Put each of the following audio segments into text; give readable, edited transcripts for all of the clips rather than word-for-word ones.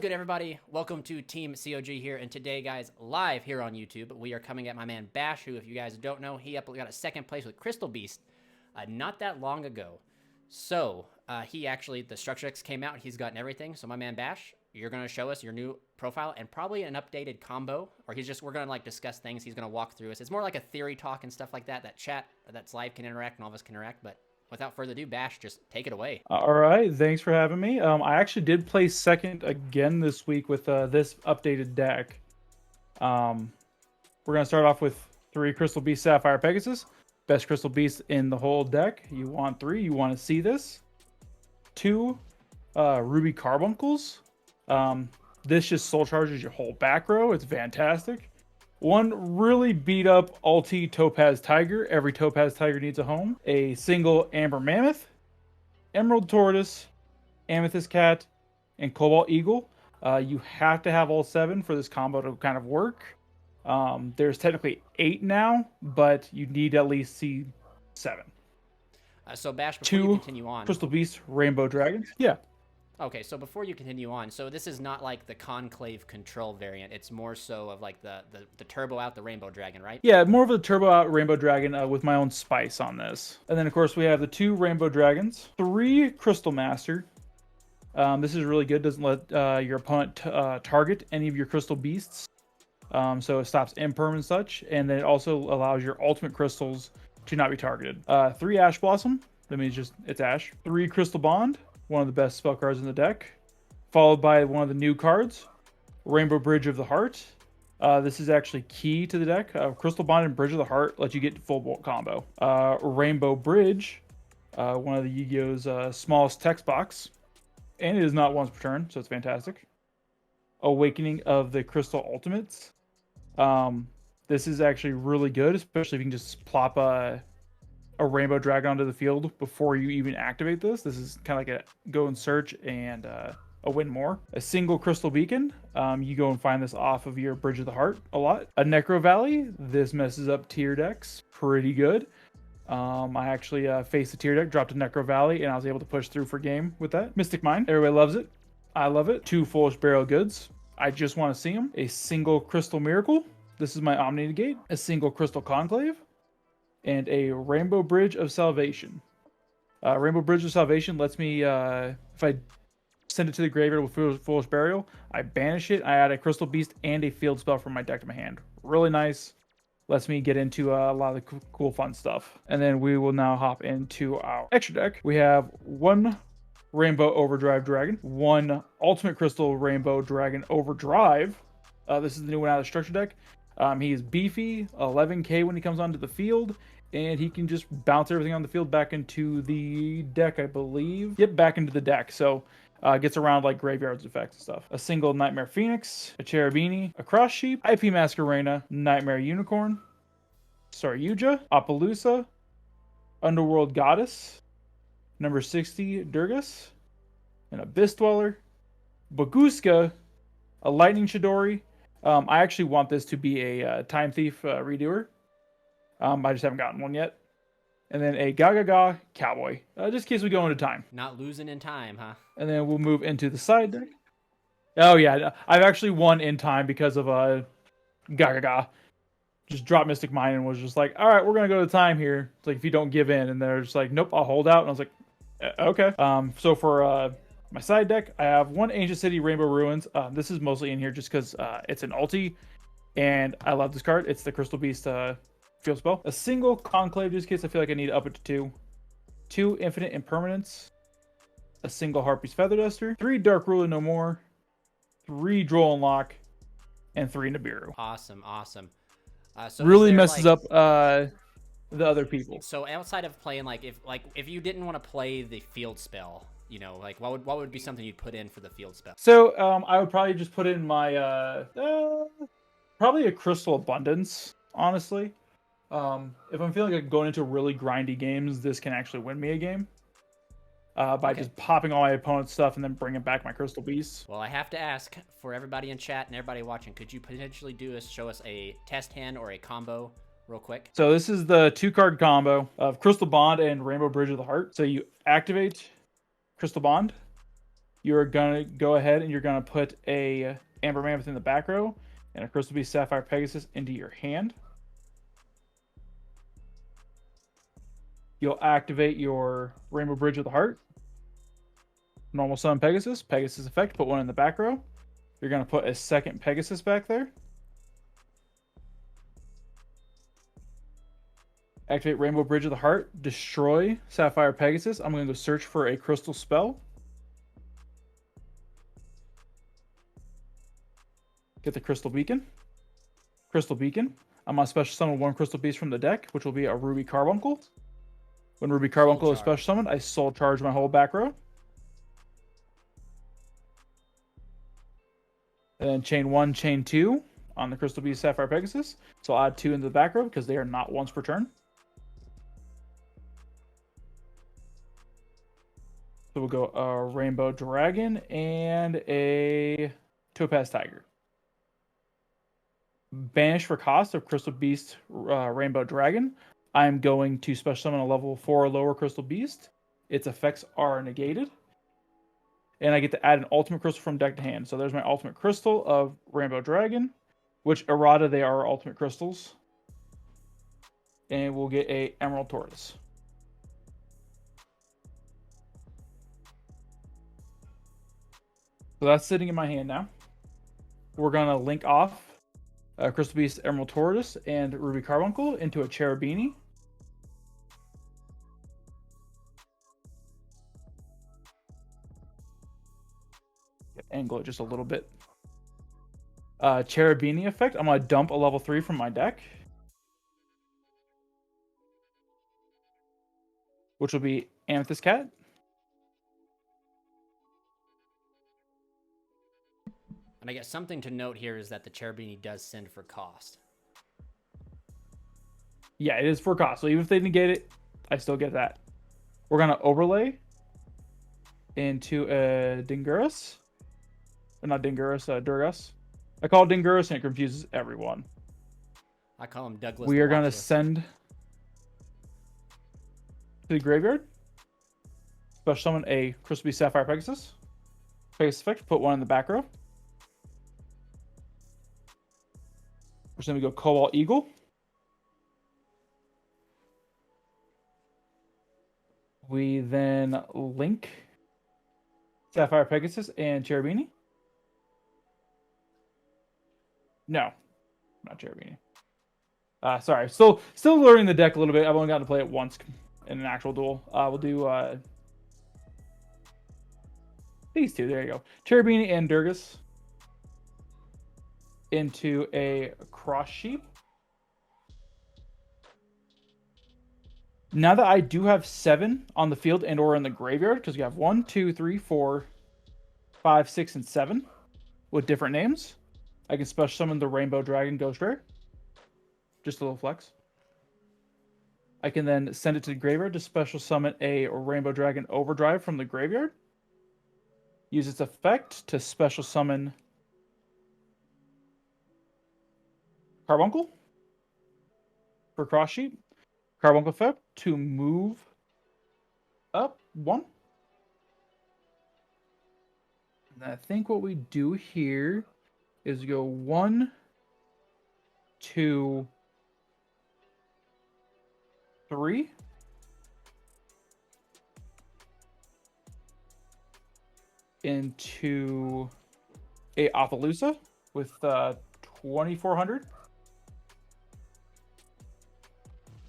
Good, everybody. Welcome to Team COG here, and today, guys, live here on YouTube, we are coming at my man Bash, who, if you guys don't know, he got a second place with Crystalbeast not that long ago. So he actually, the Structure X came out, he's gotten everything. So my man Bash, you're gonna show us your new profile and probably an updated combo, or we're gonna like discuss things. He's gonna walk through us. It's more like a theory talk and stuff like that. That chat that's live can interact and all of us can interact, but without further ado, Bash, just take it away. All right, thanks for having me. I actually did place second again this week with this updated deck. We're gonna start off with 3 Crystalbeast Sapphire Pegasus, best Crystalbeast in the whole deck. You want 3, you want to see this. 2 Ruby Carbuncles. This just soul charges your whole back row. It's fantastic. 1 really beat up ulti Topaz Tiger. Every Topaz Tiger needs a home. A single Amber Mammoth, Emerald Tortoise, Amethyst Cat, and Cobalt Eagle. You have to have all 7 for this combo to kind of work. There's technically 8 now, but you need to at least see 7. So Bash, before you continue on, Crystalbeast Rainbow Dragons. Yeah. Okay, so before you continue on, so this is not like the Conclave Control variant. It's more so of like the Turbo Out the Rainbow Dragon, right? Yeah, more of a Turbo Out Rainbow Dragon with my own spice on this. And then, of course, we have the 2 Rainbow Dragons, 3 Crystal Master. This is really good. Doesn't let your opponent target any of your Crystal Beasts. So it stops imperm and such. And then it also allows your ultimate crystals to not be targeted. 3 Ash Blossom. That means it's Ash. 3 Crystal Bond. One of the best spell cards in the deck, followed by one of the new cards, Rainbow Bridge of the Heart. This is actually key to the deck. Crystal Bond and Bridge of the Heart let you get full bolt combo. Rainbow Bridge, one of the YuGiOh's smallest text box, and it is not once per turn, so it's fantastic. Awakening of the Crystal Ultimates. This is actually really good, especially if you can just plop a Rainbow Dragon onto the field before you even activate this. This is kind of like a go and search and a win more. A single Crystal Beacon. You go and find this off of your Bridge of the Heart a lot. A Necro Valley. This messes up tier decks pretty good. I actually faced a tier deck, dropped a Necro Valley, and I was able to push through for game with that. Mystic Mine. Everybody loves it. I love it. 2 Foolish Burial Goods. I just want to see them. A single Crystal Miracle. This is my Omni Negate. A single Crystal Conclave. And a Rainbow Bridge of Salvation. Rainbow Bridge of Salvation lets me, if I send it to the graveyard with Foolish Burial, I banish it, I add a Crystal Beast and a field spell from my deck to my hand. Really nice. Lets me get into a lot of the cool fun stuff. And then we will now hop into our extra deck. We have 1 Rainbow Overdrive Dragon, 1 Ultimate Crystal Rainbow Dragon Overdrive. This is the new one out of the structure deck. He is beefy, 11k when he comes onto the field, and he can just bounce everything on the field back into the deck, I believe. Yep, back into the deck. So gets around like graveyards effects and stuff. A single Nightmare Phoenix, a Cherubini, a Cross Sheep, IP Masquerena, Nightmare Unicorn, Saryuja, Appaloosa, Underworld Goddess, number 60 Durgus, an Abyss Dweller, Baguska, a Lightning Chidori. I actually want this to be a Time Thief redoer. I just haven't gotten one yet. And then a Gaga Cowboy, just in case we go into time. Not losing in time, huh? And then we'll move into the side deck. Oh yeah, I've actually won in time because of Gaga. Just dropped Mystic Mine and was just like, all right, we're gonna go to time here. It's like, if you don't give in, and they're just like, nope, I'll hold out. And I was like, okay. So for my side deck, I have 1 Ancient City Rainbow Ruins. This is mostly in here just because it's an ulti, and I love this card. It's the Crystalbeast field spell. A single Conclave, just in case I feel like I need to up it to 2. 2 Infinite Impermanence. A single Harpy's Feather Duster. 3 Dark Ruler No More. 3 Droll and Lock. And 3 Nibiru. Awesome, awesome. So really messes up the other people. So outside of playing, if you didn't want to play the field spell, you know, like what would be something you'd put in for the field spell? So I would probably just put in my probably a Crystal Abundance, honestly. If I'm feeling like going into really grindy games, this can actually win me a game. By just popping all my opponent's stuff and then bringing back my Crystal Beasts. Well, I have to ask for everybody in chat and everybody watching, could you potentially show us a test hand or a combo real quick? So this is the 2-card combo of Crystal Bond and Rainbow Bridge of the Heart. So you activate Crystal Bond, you're gonna go ahead and you're gonna put a Amber Mammoth in the back row and a Crystalbeast Sapphire Pegasus into your hand. You'll activate your Rainbow Bridge of the Heart. Normal summon Pegasus. Pegasus effect, put one in the back row. You're going to put a second Pegasus back there. Activate Rainbow Bridge of the Heart. Destroy Sapphire Pegasus. I'm going to go search for a crystal spell. Get the Crystal Beacon. Crystal Beacon. I'm going to special summon one Crystalbeast from the deck, which will be a Ruby Carbuncle. When Ruby Carbuncle is special summoned, I soul charge my whole back row. And then chain 1, chain 2 on the Crystalbeast Sapphire Pegasus. So I'll add 2 into the back row because they are not once per turn. So we'll go a Rainbow Dragon and a Topaz Tiger. Banish for cost of Crystalbeast Rainbow Dragon. I'm going to special summon a level 4 or lower Crystalbeast. Its effects are negated. And I get to add an ultimate crystal from deck to hand. So there's my ultimate crystal of Rainbow Dragon, which errata, they are ultimate crystals. And we'll get a Emerald Tortoise. So that's sitting in my hand now. We're going to link off Crystalbeast Emerald Tortoise and Ruby Carbuncle into a Cherubini. Angle it just a little bit. Cherubini effect. I'm going to dump a level 3 from my deck, which will be Amethyst Cat. And I guess something to note here is that the Cherubini does send for cost. Yeah, it is for cost. So even if they negate it, I still get that. We're going to overlay into a Dinguris. Or not Dinguris, Durgus. I call it Dinguris and it confuses everyone. I call him Douglas. We are going to send to the graveyard. Special summon a Crystalbeast Sapphire Pegasus. Pegasus effect, put one in the back row. We're going to go Cobalt Eagle. We then link Sapphire Pegasus and Cherubini. No, not Cherubini. Sorry, still learning the deck a little bit. I've only gotten to play it once in an actual duel. We'll do these two. There you go. Cherubini and Durgus into a Cross Sheep. Now that I do have 7 on the field and or in the graveyard, because we have 1, 2, 3, 4, 5, 6, and 7 with different names, I can special summon the Rainbow Dragon Ghost Rare. Just a little flex. I can then send it to the graveyard to special summon a Rainbow Dragon Overdrive from the graveyard. Use its effect to special summon Carbuncle for Cross Sheep. Carbuncle effect to move up 1. And I think what we do here is go 1, 2, 3. Into a Appaloosa with 2,400.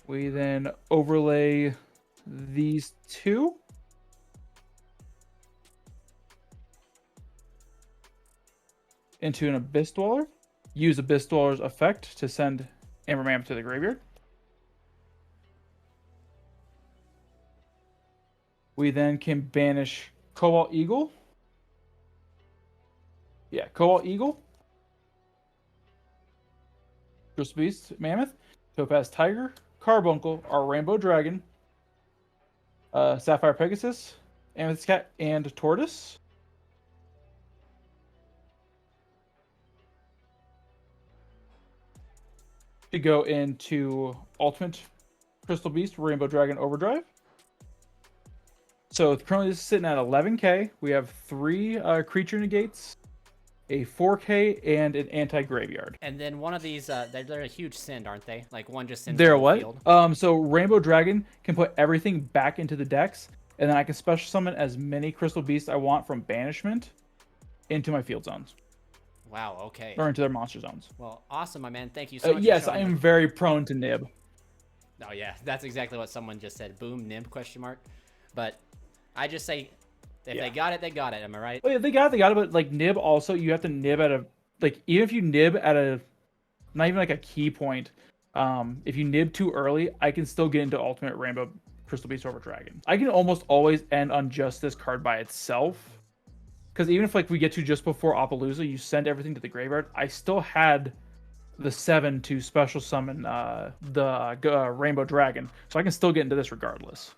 We then overlay these 2. Into an Abyss Dweller. Use Abyss Dweller's effect to send Amber Mammoth to the graveyard. We then can banish Cobalt Eagle. Yeah, Cobalt Eagle. Crystalbeast Mammoth. Topaz Tiger. Carbuncle. Our Rainbow Dragon. Sapphire Pegasus. Amethyst Cat and Tortoise. To go into Ultimate Crystalbeast Rainbow Dragon Overdrive. So currently this is sitting at 11k. We have 3 creature negates, a 4k, and an anti-graveyard. And then one of these, they're a huge send, aren't they? Like one just sends They're the whole what? field. So Rainbow Dragon can put everything back into the decks, and then I can special summon as many Crystal Beasts I want from banishment into my field zones. Wow, okay. Or into their monster zones. Well, awesome, my man. Thank you so much. Yes, I am very prone to nib. Oh yeah, that's exactly what someone just said. Boom, nib, question mark. But I just say, if they got it, they got it. Am I right? Well, yeah, they got it, but like nib also, you have to nib at a, like, even if you nib at a, not even like a key point, if you nib too early, I can still get into ultimate Rainbow Crystal Beast over Dragon. I can almost always end on just this card by itself. Because even if like we get to just before Appaloosa, you send everything to the graveyard, I still had the 7 to special summon the Rainbow Dragon. So I can still get into this regardless.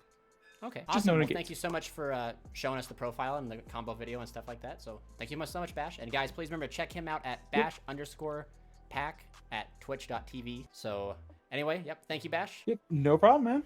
Okay, awesome. Well, thank you so much for showing us the profile and the combo video and stuff like that. So thank you so much, Bash. And guys, please remember to check him out at bash_pack at twitch.tv. So anyway, thank you, Bash. Yep, no problem, man.